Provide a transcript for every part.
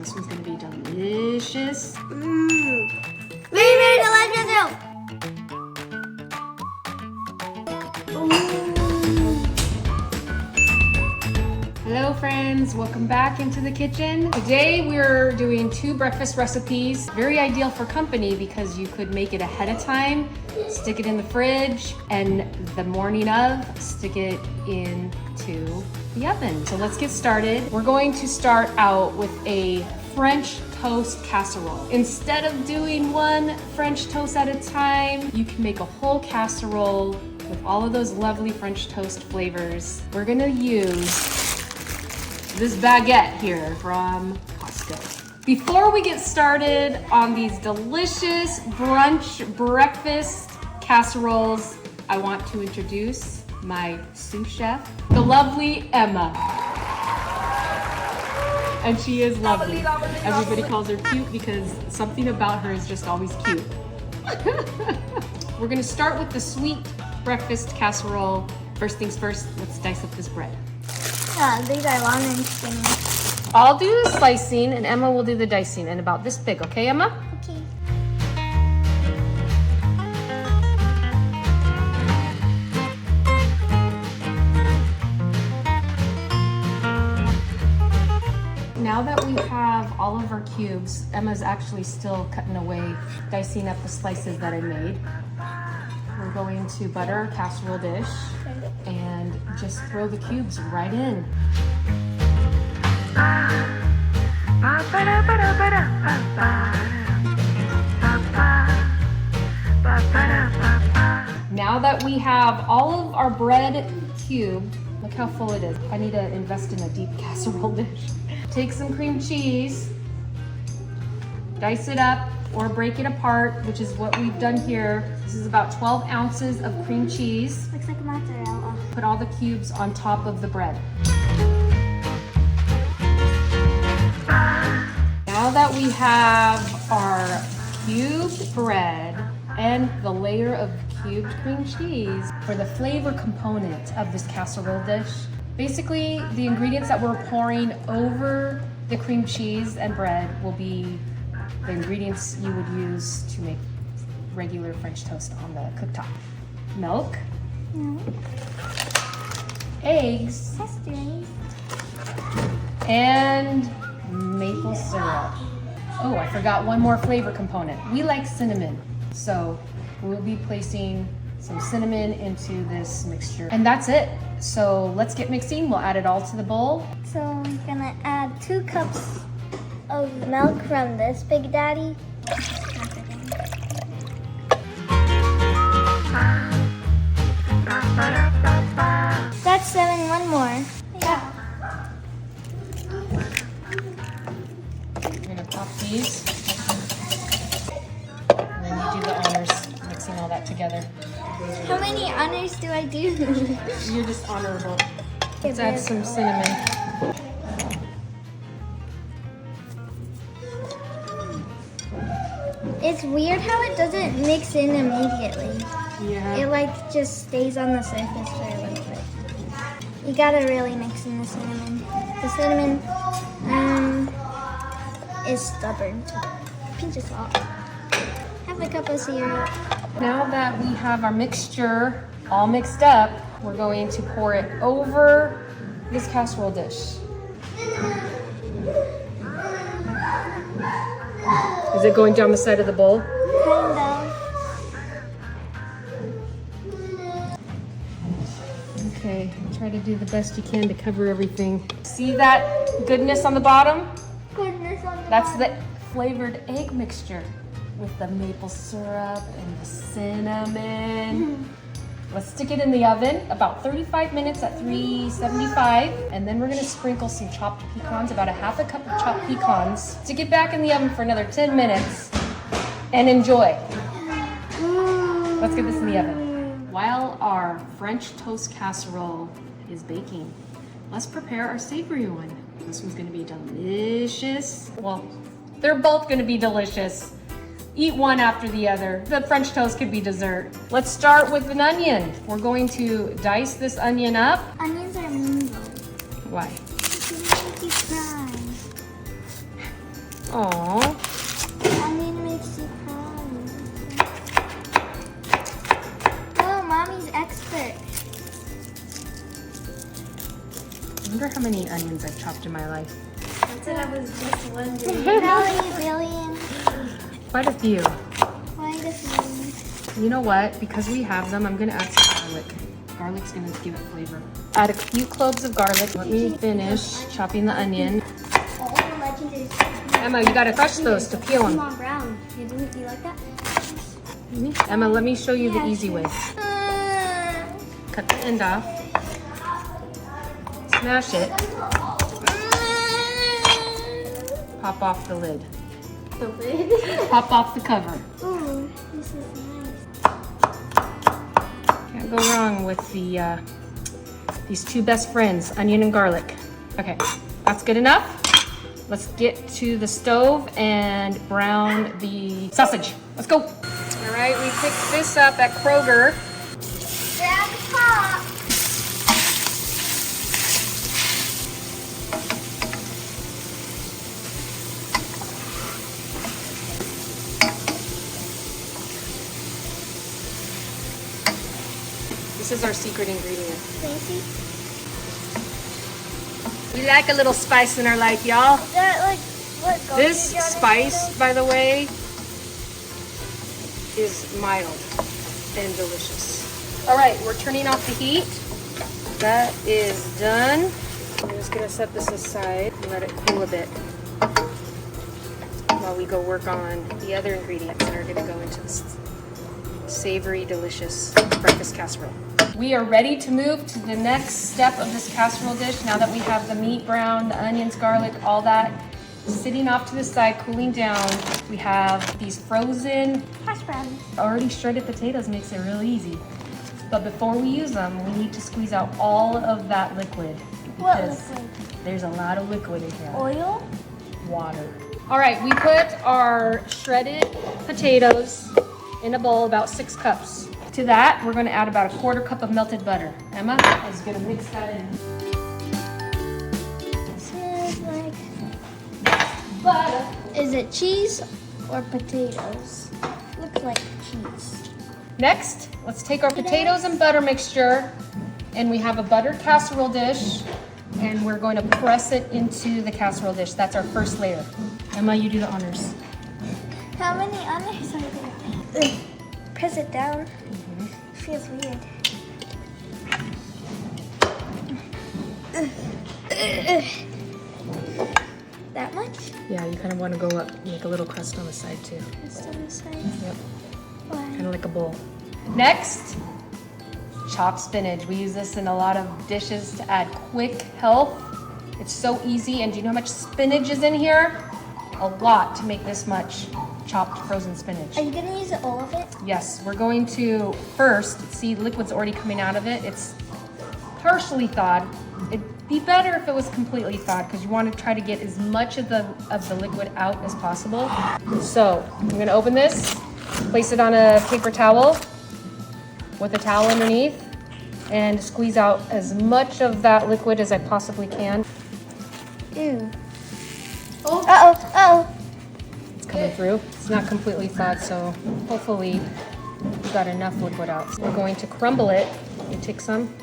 This one's gonna be delicious. Very, very delicious. Hello friends, welcome back into the kitchen. Today we're doing 2 breakfast recipes. Very ideal for company because you could make it ahead of time, stick it in the fridge, and the morning of, stick it into the oven. So let's get started. We're going to start out with a French toast casserole. Instead of doing 1 French toast at a time, you can make a whole casserole with all of those lovely French toast flavors. We're gonna use this baguette here from Costco. Before we get started on these delicious brunch breakfast casseroles, I want to introduce my sous chef, the lovely Emma. And she is lovely. Everybody calls her cute because something about her is just always cute. We're gonna start with the sweet breakfast casserole. First things first, let's dice up this bread. These are long and skinny. I'll do the slicing and Emma will do the dicing, and about this big, okay, Emma? Okay. Now that we have all of our cubes, Emma's actually still cutting away, dicing up the slices that I made. We're going to butter our casserole dish and just throw the cubes right in. Now that we have all of our bread cubed, look how full it is. I need to invest in a deep casserole dish. Take some cream cheese, dice it up or break it apart, which is what we've done here. This is about 12 ounces of cream cheese. Looks like mozzarella. Put all the cubes on top of the bread. Now that we have our cubed bread and the layer of cubed cream cheese, for the flavor component of this casserole dish, basically the ingredients that we're pouring over the cream cheese and bread will be the ingredients you would use to make regular French toast on the cooktop. Milk, eggs, Pastries. and maple syrup. Oh, I forgot one more flavor component. We like cinnamon, so we'll be placing some cinnamon into this mixture. And that's it. So let's get mixing. We'll add it all to the bowl. So I'm gonna add 2 cups of milk from this Big Daddy. That's 7, 1 more. Yeah. We're gonna pop these. And then you do the honors, mixing all that together. How many honors do I do? You're just honorable. Let's add some cinnamon. It's weird how it doesn't mix in immediately. Yeah. It like just stays on the surface for a little bit. You gotta really mix in the cinnamon. The cinnamon is stubborn. Pinch of salt. Have a cup of syrup. Now that we have our mixture all mixed up, we're going to pour it over this casserole dish. Is it going down the side of the bowl? Kind of. Okay, try to do the best you can to cover everything. See that goodness on the bottom? Goodness on the That's the flavored egg mixture with the maple syrup and the cinnamon. Let's stick it in the oven about 35 minutes at 375, and then we're gonna sprinkle some chopped pecans, about a half a cup of chopped pecans. Stick it back in the oven for another 10 minutes and enjoy. Let's get this in the oven. While our French toast casserole is baking, let's prepare our savory one. This one's gonna be delicious. Well, they're both gonna be delicious. Eat one after the other. The French toast could be dessert. Let's start with an onion. We're going to dice this onion up. Onions are mean. Why? They make you cry. Aww. Onion makes you cry. Oh, mommy's expert. I wonder how many onions I've chopped in my life. That's what I was just wondering. Probably billion. Quite a few. Quite a few. You know what? Because we have them, I'm gonna add some garlic. Garlic's gonna give it flavor. Add a few cloves of garlic. Let me finish chopping the onion. All the legendary. Emma, you gotta crush those to peel them. Come on, brown. You like that? Emma, let me show you the easy way. Cut the end off. Smash it. Pop off the lid. The lid? Pop off the cover. Ooh, this is nice. Can't go wrong with the these two best friends, onion and garlic. Okay, that's good enough. Let's get to the stove and brown the sausage. Let's go. All right, we picked this up at Kroger. Grab the top. This is our secret ingredient. Fancy. We like a little spice in our life, y'all. Is that like what goes This spice, by the way, is mild and delicious. All right, we're turning off the heat. That is done. I'm just gonna set this aside and let it cool a bit while we go work on the other ingredients that are gonna go into this savory, delicious breakfast casserole. We are ready to move to the next step of this casserole dish now that we have the meat brown, the onions, garlic, all that sitting off to the side, cooling down. We have these frozen Hashbrown. already shredded potatoes, makes it real easy. But before we use them, we need to squeeze out all of that liquid. What Because liquid? there's a lot of liquid in here. Oil? Water. All right, we put our shredded potatoes in a bowl, about 6 cups. To that, we're gonna add about a 1/4 cup of melted butter. Emma is gonna mix that in. This is like, Butter. is it cheese or potatoes? Looks like cheese. Next, let's take our potatoes and butter mixture, and we have a buttered casserole dish, and we're going to press it into the casserole dish. That's our first layer. Emma, you do the honors. How many honors are there? Ugh. Press it down. Feels weird. That much? Yeah, you kind of want to go up, make a little crust on the side too. Just on the side. Yep, Why? kind of like a bowl. Next, chopped spinach. We use this in a lot of dishes to add quick health. It's so easy, and do you know how much spinach is in here? A lot to make this much chopped frozen spinach. Are you gonna use all of it? Yes, we're going to first, see liquid's already coming out of it. It's partially thawed. It'd be better if it was completely thawed because you want to try to get as much of the liquid out as possible. So I'm gonna open this, place it on a paper towel with a towel underneath, and squeeze out as much of that liquid as I possibly can. Ew. Oh. Uh-oh, uh-oh. It's coming through. It's not completely thawed, so hopefully we got enough liquid out. So we're going to crumble it. You take some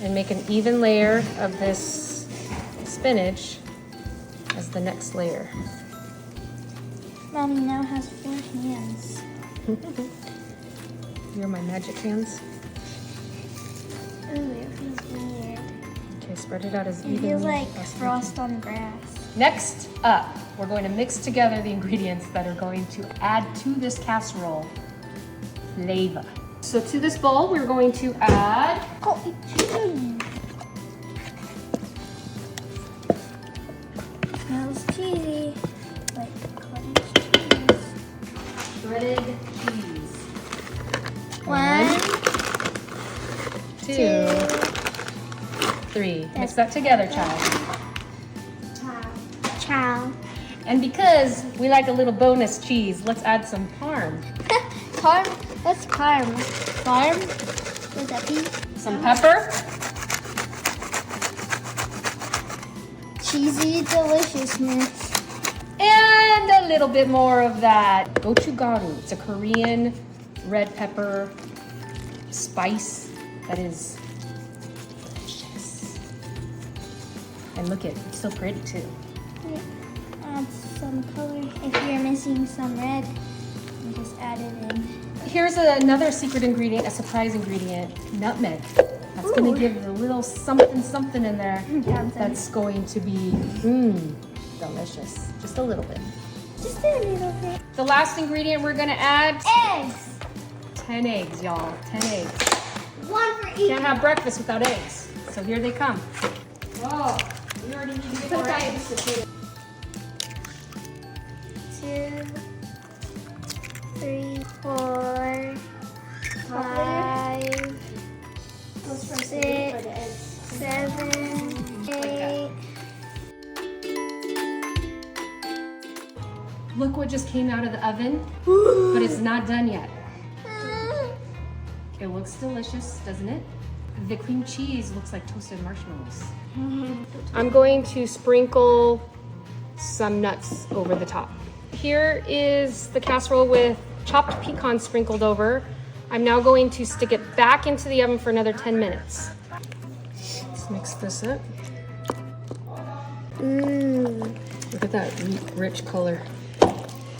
and make an even layer of this spinach as the next layer. Mommy now has 4 hands. You're my magic hands. Ooh, it feels weird. Okay, spread it out as It evenly feels like as possible. frost on grass. Next up, we're going to mix together the ingredients that are going to add to this casserole flavor. So to this bowl, we're going to add Oh, it's cheese. Smells cheesy. Like cottage cheese. shredded cheese. 1, 2, 3. Mix that together, child. Chow. And because we like a little bonus cheese, let's add some parm. Parm? What's parm? Parm, What's that be? some pepper, Cheesy deliciousness. and little bit more of that gochugaru. It's a Korean red pepper spice that is delicious. And look at, it's so pretty too. Add some color. If you're missing some red, you just add it in. Here's another secret ingredient, a surprise ingredient, nutmeg. That's gonna give a little something in there that's going to be delicious. Just a little bit. Just a little bit. The last ingredient we're gonna add, Eggs. 10 eggs, y'all, 10 eggs. One for each. Can't have breakfast without eggs. So here they come. Whoa, we already need to get more eggs. 2, 3, 4, 5, 6, 7, 8. Look what just came out of the oven, but it's not done yet. It looks delicious, doesn't it? The cream cheese looks like toasted marshmallows. I'm going to sprinkle some nuts over the top. Here is the casserole with chopped pecans sprinkled over. I'm now going to stick it back into the oven for another 10 minutes. Let's mix this up. Look at that rich color.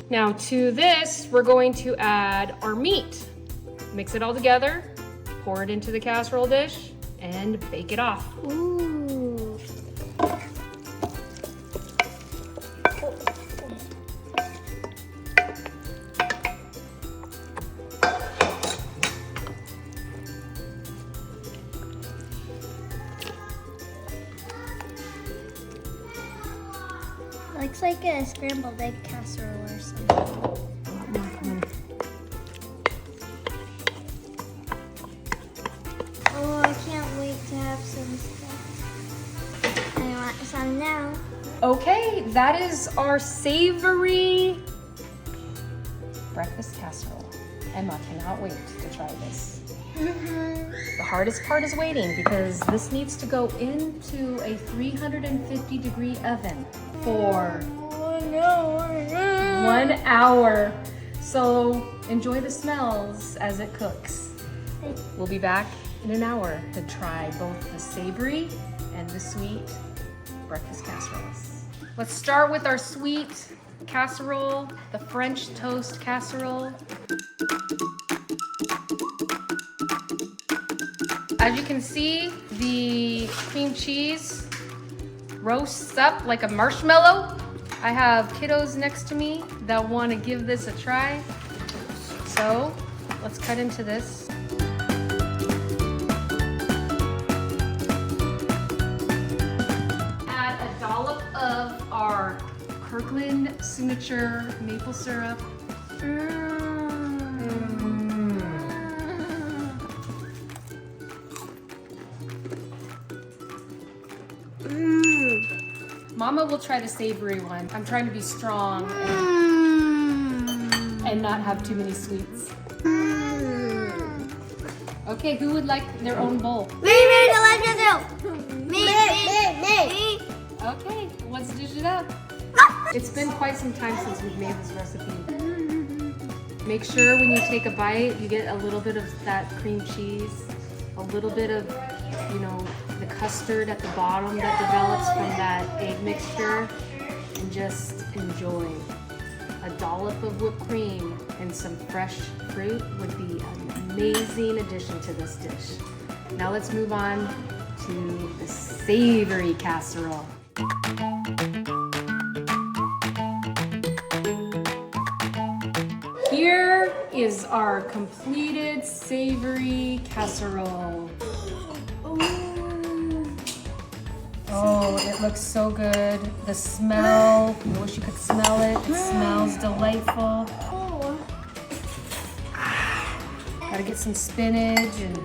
Now to this, we're going to add our meat. Mix it all together, pour it into the casserole dish, and bake it off. Ooh. Looks like a scrambled egg casserole or something. Oh, I can't wait to have some stuff. I want some now. Okay, that is our savory breakfast casserole. Emma cannot wait to try this. The hardest part is waiting because this needs to go into a 350 degree oven for 1 hour. 1 hour. So enjoy the smells as it cooks. We'll be back in an hour to try both the savory and the sweet breakfast casseroles. Let's start with our sweet casserole, the French toast casserole. As you can see, the cream cheese roasts up like a marshmallow. I have kiddos next to me that want to give this a try. So let's cut into this. Add a dollop of our Kirkland signature maple syrup. Mama will try the savory one. I'm trying to be strong and not have too many sweets. Okay, who would like their own bowl? Me, delicious. Me. Okay, let's dish it up. It's been quite some time since we've made this recipe. Make sure when you take a bite, you get a little bit of that cream cheese, a little bit of, you know, the custard at the bottom that develops from that egg mixture, and just enjoy. A dollop of whipped cream and some fresh fruit would be an amazing addition to this dish. Now let's move on to the savory casserole. Here is our completed savory casserole. Oh, it looks so good. The smell, I wish you could smell it. It smells delightful. Gotta get some spinach and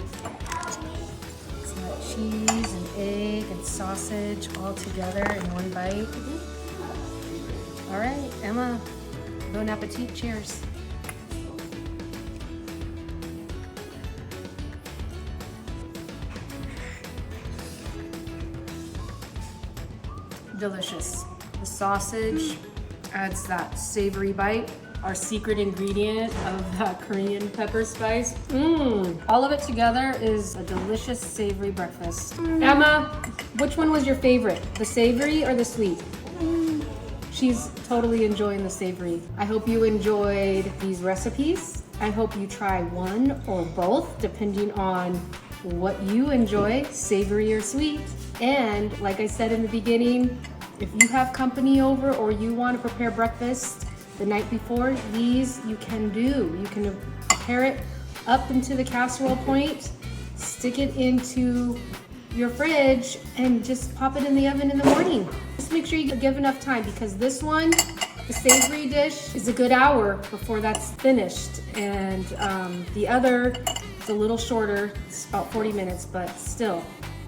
some of that cheese and egg and sausage all together in one bite. All right, Emma, bon appetit, cheers. Delicious. The sausage adds that savory bite. Our secret ingredient of that Korean pepper spice. All of it together is a delicious savory breakfast. Emma, which one was your favorite? The savory or the sweet? She's totally enjoying the savory. I hope you enjoyed these recipes. I hope you try one or both, depending on what you enjoy, savory or sweet. And like I said in the beginning, if you have company over or you want to prepare breakfast the night before, these you can do. You can prepare it up into the casserole point, stick it into your fridge, and just pop it in the oven in the morning. Just make sure you give enough time, because this one, the savory dish, is a good hour before that's finished. And the other is a little shorter, it's about 40 minutes, but still,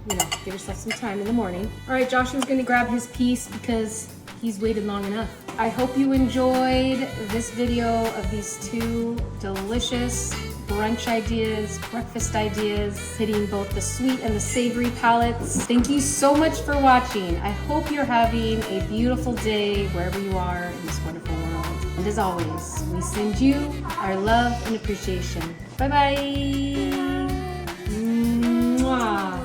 you know, give yourself some time in the morning. All right, Joshua's gonna grab his piece because he's waited long enough. I hope you enjoyed this video of these two delicious brunch ideas, breakfast ideas, hitting both the sweet and the savory palates. Thank you so much for watching. I hope you're having a beautiful day wherever you are in this wonderful world. And as always, we send you our love and appreciation. Bye-bye. Mwah.